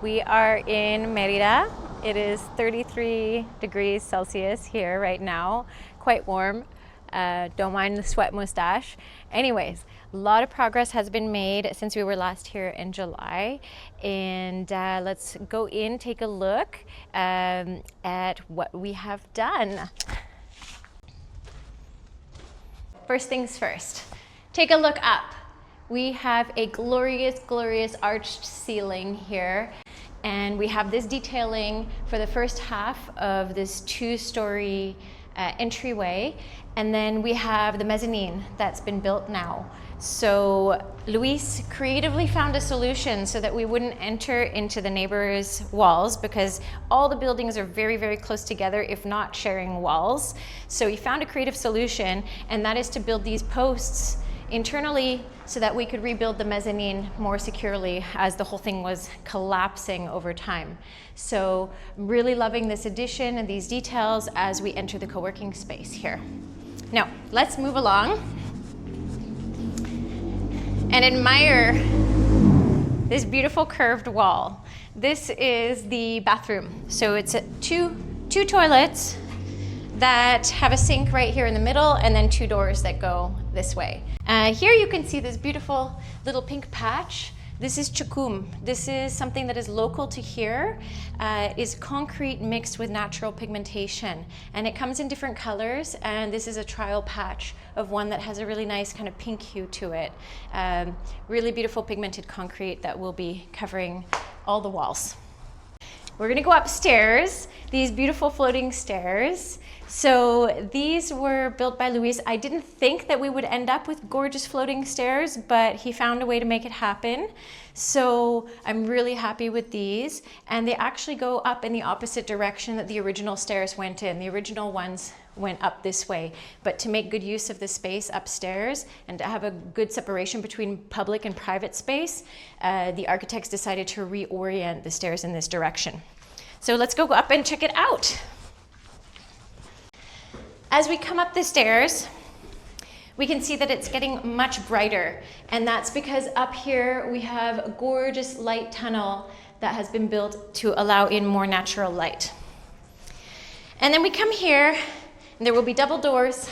We are in Merida. It is 33 degrees Celsius here right now, quite warm. Don't mind the sweat mustache. Anyways, a lot of progress has been made since we were last here in July. And let's go in, take a look at what we have done. First things first, take a look up. We have a glorious, glorious arched ceiling here. And we have this detailing for the first half of this two-story entryway. And then we have the mezzanine that's been built now. So Luis creatively found a solution so that we wouldn't enter into the neighbors' walls, because all the buildings are very, very close together, if not sharing walls. So he found a creative solution, and that is to build these posts internally so that we could rebuild the mezzanine more securely as the whole thing was collapsing over time. So I'm really loving this addition and these details as we enter the co-working space here. Now, let's move along and admire this beautiful curved wall. This is the bathroom. So it's two toilets that have a sink right here in the middle, and then two doors that go this way. Here you can see this beautiful little pink patch. This is chukum. This is something that is local to here. Is concrete mixed with natural pigmentation, and it comes in different colors, and this is a trial patch of one that has a really nice kind of pink hue to it. Really beautiful pigmented concrete that will be covering all the walls. We're gonna go upstairs, these beautiful floating stairs. So these were built by Luis. I didn't think that we would end up with gorgeous floating stairs, but he found a way to make it happen. So I'm really happy with these. And they actually go up in the opposite direction that the original stairs went in. The original ones went up this way. But to make good use of the space upstairs and to have a good separation between public and private space, the architects decided to reorient the stairs in this direction. So let's go up and check it out. As we come up the stairs, we can see that it's getting much brighter, and that's because up here we have a gorgeous light tunnel that has been built to allow in more natural light. And then we come here, and there will be double doors,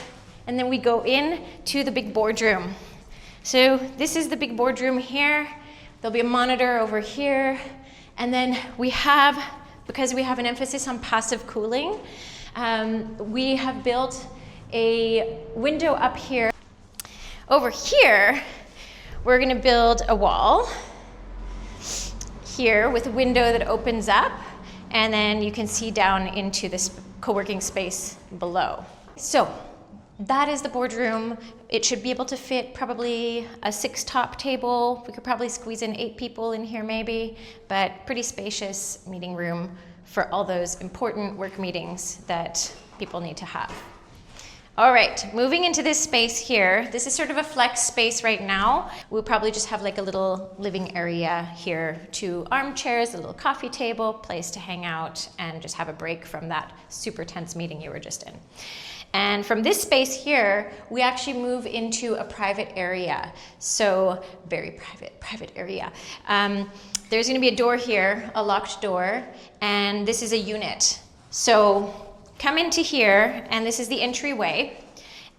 and then we go in to the big boardroom. So this is the big boardroom here. There'll be a monitor over here, and then we have, because we have an emphasis on passive cooling, we have built a window up here. Over here, we're going to build a wall here with a window that opens up, and then you can see down into this co-working space below. So that is the boardroom. It should be able to fit probably a 6-top table. We could probably squeeze in 8 people in here maybe, but pretty spacious meeting room for all those important work meetings that people need to have. All right, moving into this space here. This is sort of a flex space right now. We'll probably just have like a little living area here, 2 armchairs, a little coffee table, place to hang out and just have a break from that super tense meeting you were just in. And from this space here, we actually move into a private area. So very private area. There's gonna be a door here, a locked door, and this is a unit. So come into here, and this is the entryway.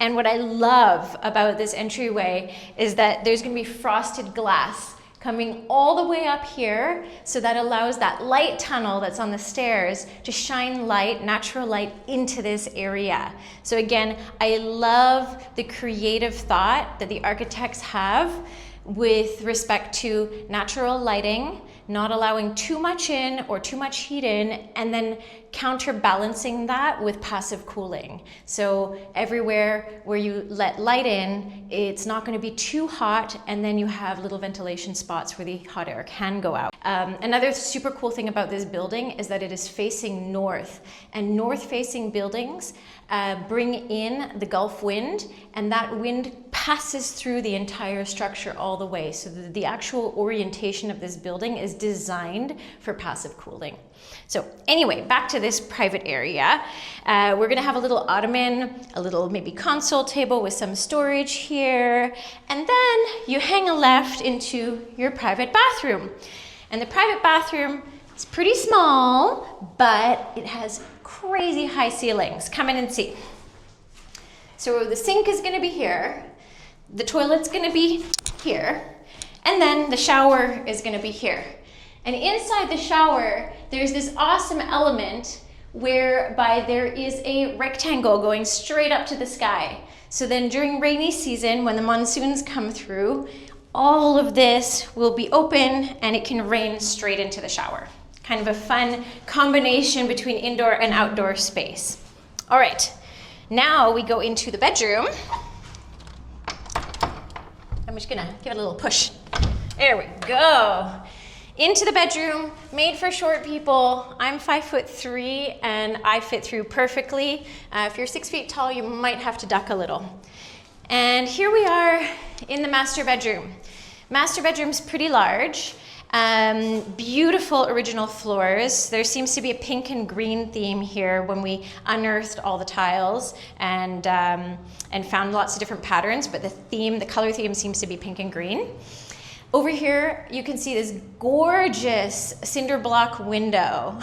And what I love about this entryway is that there's gonna be frosted glass coming all the way up here, so that allows that light tunnel that's on the stairs to shine light, natural light, into this area. So again, I love the creative thought that the architects have with respect to natural lighting, not allowing too much in or too much heat in, and then counterbalancing that with passive cooling. So everywhere where you let light in, it's not going to be too hot, and then you have little ventilation spots where the hot air can go out. Another super cool thing about this building is that it is facing north, and north-facing buildings bring in the Gulf wind, and that wind passes through the entire structure all the way. So the actual orientation of this building is designed for passive cooling. So anyway, back to this private area. We're gonna have a little ottoman, a little maybe console table with some storage here, and then you hang a left into your private bathroom. And the private bathroom It's pretty small, but it has crazy high ceilings. Come in and see. So the sink is gonna be here, the toilet's gonna be here, and then the shower is gonna be here. And inside the shower, there's this awesome element whereby there is a rectangle going straight up to the sky. So then during rainy season, when the monsoons come through, all of this will be open and it can rain straight into the shower. Kind of a fun combination between indoor and outdoor space. All right, now we go into the bedroom. I'm just gonna give it a little push. There we go. Into the bedroom, made for short people. I'm 5'3" and I fit through perfectly. If you're 6 feet tall, you might have to duck a little. And here we are in the master bedroom. Master bedroom's pretty large. Beautiful original floors. There seems to be a pink and green theme here when we unearthed all the tiles and found lots of different patterns, but the color theme seems to be pink and green. Over here, you can see this gorgeous cinder block window.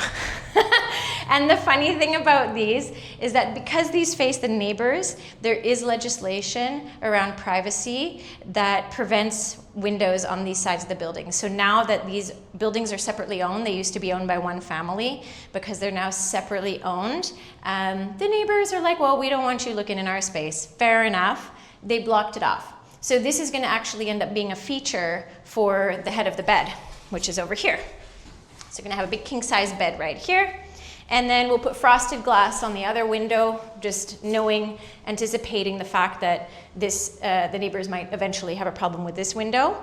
And the funny thing about these is that because these face the neighbors, there is legislation around privacy that prevents windows on these sides of the building. So now that these buildings are separately owned, they used to be owned by one family, because they're now separately owned, the neighbors are like, well, we don't want you looking in our space. Fair enough. They blocked it off. So this is going to actually end up being a feature for the head of the bed, which is over here. So you're going to have a big king-size bed right here. And then we'll put frosted glass on the other window, just anticipating the fact that the neighbors might eventually have a problem with this window.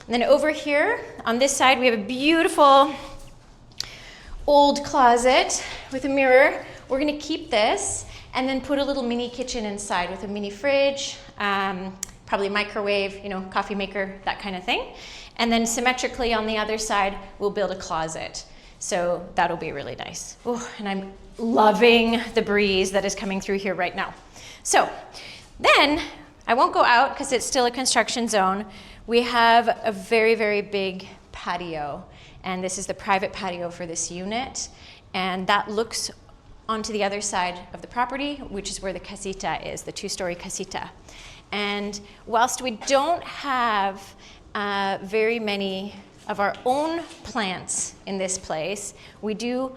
And then over here, on this side, we have a beautiful old closet with a mirror. We're going to keep this and then put a little mini kitchen inside with a mini fridge, probably microwave, coffee maker, that kind of thing. And then symmetrically on the other side, we'll build a closet. So that'll be really nice. Ooh, and I'm loving the breeze that is coming through here right now. So then, I won't go out because it's still a construction zone. We have a very, very big patio. And this is the private patio for this unit. And that looks onto the other side of the property, which is where the casita is, the 2-story casita. And whilst we don't have very many of our own plants in this place, we do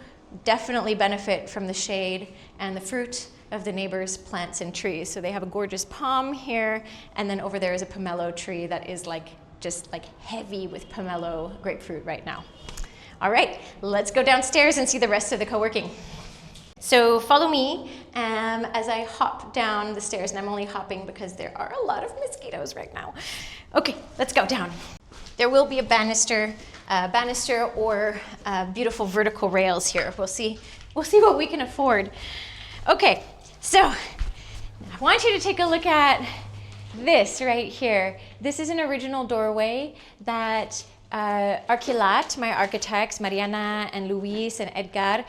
definitely benefit from the shade and the fruit of the neighbors' plants and trees. So they have a gorgeous palm here, and then over there is a pomelo tree that is just heavy with pomelo grapefruit right now. All right, let's go downstairs and see the rest of the co-working. So follow me as I hop down the stairs, and I'm only hopping because there are a lot of mosquitoes right now. Okay, let's go down. There will be a banister or beautiful vertical rails here. We'll see what we can afford. Okay, so I want you to take a look at this right here. This is an original doorway that Arquilat, my architects, Mariana and Luis and Edgar,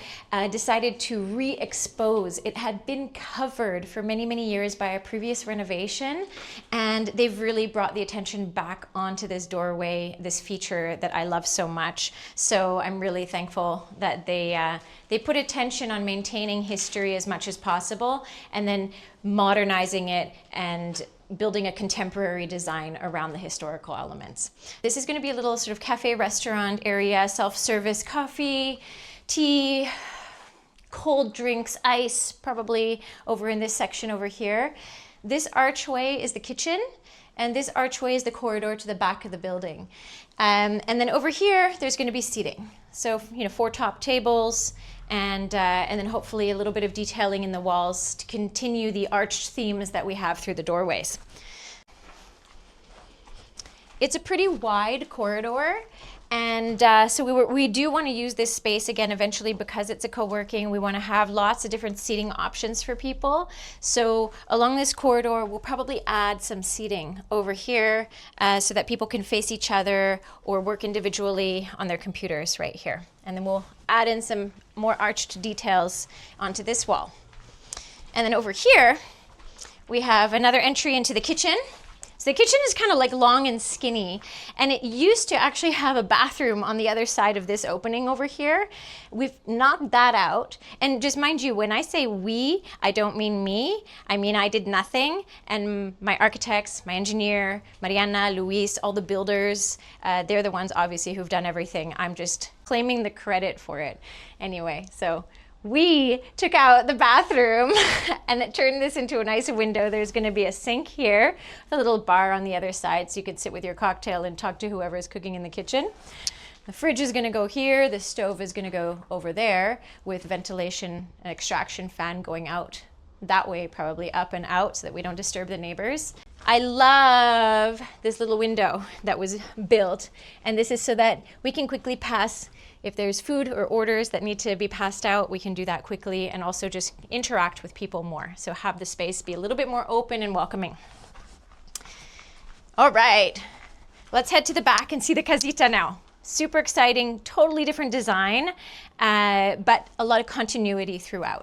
decided to re-expose. It had been covered for many, many years by a previous renovation, and they've really brought the attention back onto this doorway, this feature that I love so much. So I'm really thankful that they put attention on maintaining history as much as possible, and then modernizing it and building a contemporary design around the historical elements. This is going to be a little sort of cafe restaurant area, self-service coffee, tea, cold drinks, ice, probably over in this section over here. This archway is the kitchen, and this archway is the corridor to the back of the building. And then over here, there's going to be seating. So, 4 top tables, and then hopefully a little bit of detailing in the walls to continue the arched themes that we have through the doorways. It's a pretty wide corridor, and so we do want to use this space again eventually because it's a co-working. We want to have lots of different seating options for people. So along this corridor, we'll probably add some seating over here so that people can face each other or work individually on their computers right here. And then we'll add in some more arched details onto this wall. And then over here, we have another entry into the kitchen. So the kitchen is kind of like long and skinny, and it used to actually have a bathroom on the other side of this opening over here. We've knocked that out. And just mind you, when I say we, I don't mean me. I mean I did nothing, and my architects, my engineer, Mariana, Luis, all the builders, they're the ones obviously who've done everything. I'm just claiming the credit for it. Anyway, so we took out the bathroom and it turned this into a nice window. There's going to be a sink here, a little bar on the other side so you could sit with your cocktail and talk to whoever is cooking in the kitchen. The fridge is going to go here. The stove is going to go over there with ventilation and extraction fan going out that way, probably up and out so that we don't disturb the neighbors. I love this little window that was built, and this is so that we can quickly pass. If there's food or orders that need to be passed out, we can do that quickly and also just interact with people more. So have the space be a little bit more open and welcoming. All right, let's head to the back and see the casita now. Super exciting, totally different design, but a lot of continuity throughout.